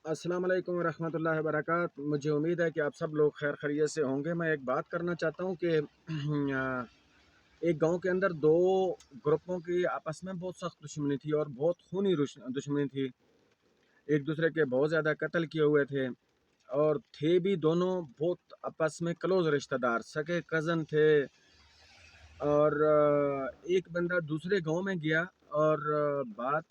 अस्सलाम वालेकुम रहमतुल्लाहि वबरकात। मुझे उम्मीद है कि आप सब लोग खैर खैरियत से होंगे। मैं एक बात करना चाहता हूँ कि एक गांव के अंदर दो ग्रुपों की आपस में बहुत सख्त दुश्मनी थी और बहुत खूनी दुश्मनी थी। एक दूसरे के बहुत ज़्यादा कत्ल किए हुए थे और थे भी दोनों बहुत आपस में क्लोज रिश्तेदार, सगे कज़न थे। और एक बंदा दूसरे गांव में गया और बात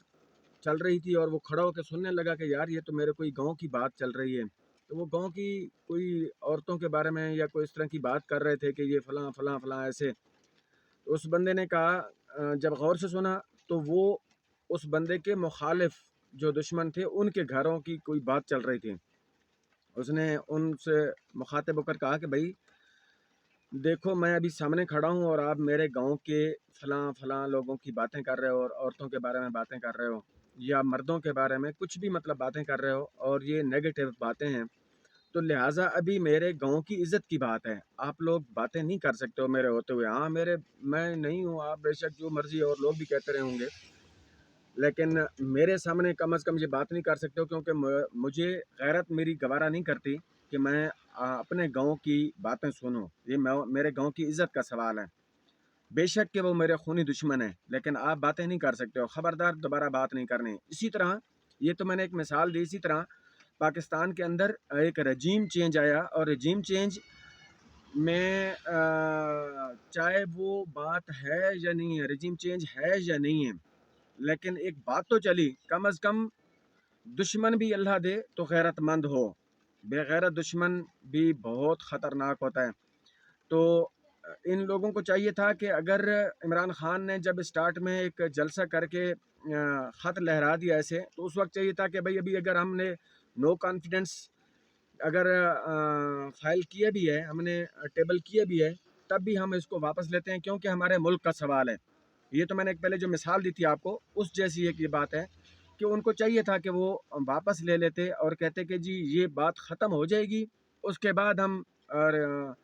चल रही थी और वो खड़ा होकर सुनने लगा कि यार ये तो मेरे कोई गांव की बात चल रही है। तो वो गांव की कोई औरतों के बारे में या कोई इस तरह की बात कर रहे थे कि ये फलां फलां फलां ऐसे। तो उस बंदे ने कहा, जब गौर से सुना तो वो उस बंदे के मुखालिफ जो दुश्मन थे उनके घरों की कोई बात चल रही थी। उसने उनसे मुखातिब होकर कहा कि भाई देखो, मैं अभी सामने खड़ा हूँ और आप मेरे गांव के फलां फलां लोगों की बातें कर रहे हो और औरतों के बारे में बातें कर रहे हो या मर्दों के बारे में कुछ भी मतलब बातें कर रहे हो और ये नेगेटिव बातें हैं। तो लिहाजा अभी मेरे गांव की इज्जत की बात है, आप लोग बातें नहीं कर सकते हो मेरे होते हुए। हाँ, मैं नहीं हूँ, आप बेशक जो मर्जी और लोग भी कहते रहे होंगे, लेकिन मेरे सामने कम अज़ कम ये बात नहीं कर सकते हो, क्योंकि मुझे गैरत मेरी गवारा नहीं करती कि मैं अपने गांव की बातें सुनूं। ये मेरे गांव की इज्जत का सवाल है। बेशक कि वो मेरे खूनी दुश्मन है, लेकिन आप बातें नहीं कर सकते हो। ख़बरदार, दोबारा बात नहीं करनी। इसी तरह, ये तो मैंने एक मिसाल दी, इसी तरह पाकिस्तान के अंदर एक रजीम चेंज आया और रजीम चेंज में चाहे वो बात है या नहीं है, रजीम चेंज है या नहीं है, लेकिन एक बात तो चली, कम अज़ कम दुश्मन भी अल्लाह दे तो गैरतमंद हो। बेगैरत दुश्मन भी बहुत ख़तरनाक होता है। तो इन लोगों को चाहिए था कि अगर इमरान खान ने जब स्टार्ट में एक जलसा करके ख़त लहरा दिया ऐसे, तो उस वक्त चाहिए था कि भाई अभी अगर हमने नो कॉन्फिडेंस अगर फाइल किया भी है, हमने टेबल किया भी है, तब भी हम इसको वापस लेते हैं, क्योंकि हमारे मुल्क का सवाल है। ये तो मैंने एक पहले जो मिसाल दी थी आपको, उस जैसी एक ये बात है कि उनको चाहिए था कि वो वापस ले लेते और कहते कि जी ये बात ख़त्म हो जाएगी, उसके बाद हम और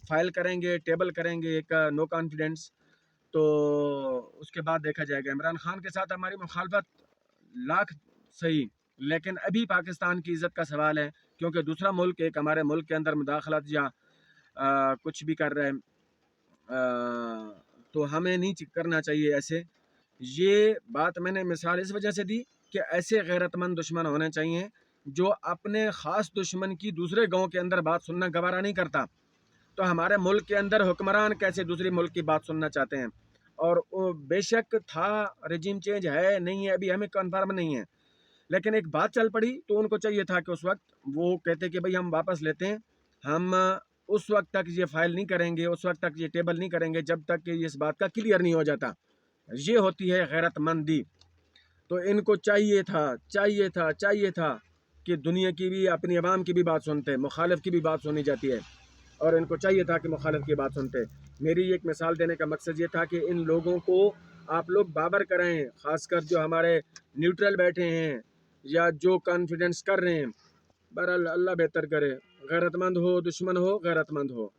फाइल करेंगे, टेबल करेंगे एक नो कॉन्फिडेंस। तो उसके बाद देखा जाएगा। इमरान खान के साथ हमारी मुखालफत लाख सही, लेकिन अभी पाकिस्तान की इज़्ज़त का सवाल है, क्योंकि दूसरा मुल्क एक हमारे मुल्क के अंदर मुदाखलत या कुछ भी कर रहे हैं। तो हमें नहीं करना चाहिए ऐसे। ये बात मैंने मिसाल इस वजह से दी कि ऐसे गैरतमंद दुश्मन होने चाहिए जो अपने ख़ास दुश्मन की दूसरे गांव के अंदर बात सुनना गवारा नहीं करता। तो हमारे मुल्क के अंदर हुक्मरान कैसे दूसरी मुल्क की बात सुनना चाहते हैं। और बेशक था रजीम चेंज है नहीं है अभी हमें कन्फर्म नहीं है, लेकिन एक बात चल पड़ी तो उनको चाहिए था कि उस वक्त वो कहते कि भाई हम वापस लेते हैं, हम उस वक्त तक ये फाइल नहीं करेंगे, उस वक्त तक ये टेबल नहीं करेंगे जब तक कि इस बात का क्लियर नहीं हो जाता। ये होती है गैरतमंदी। तो इनको चाहिए था कि दुनिया की भी, अपनी आवाम की भी बात सुनते, मुखालिफ की भी बात सुनी जाती है, और इनको चाहिए था कि मुखालिफ की बात सुनते। मेरी एक मिसाल देने का मकसद ये था कि इन लोगों को आप लोग बाबर कराएं, ख़ासकर जो हमारे न्यूट्रल बैठे हैं या जो कॉन्फिडेंस कर रहे हैं। बहरहाल अल्लाह बेहतर करे। गैरतमंद हो, दुश्मन हो, गैरतमंद हो।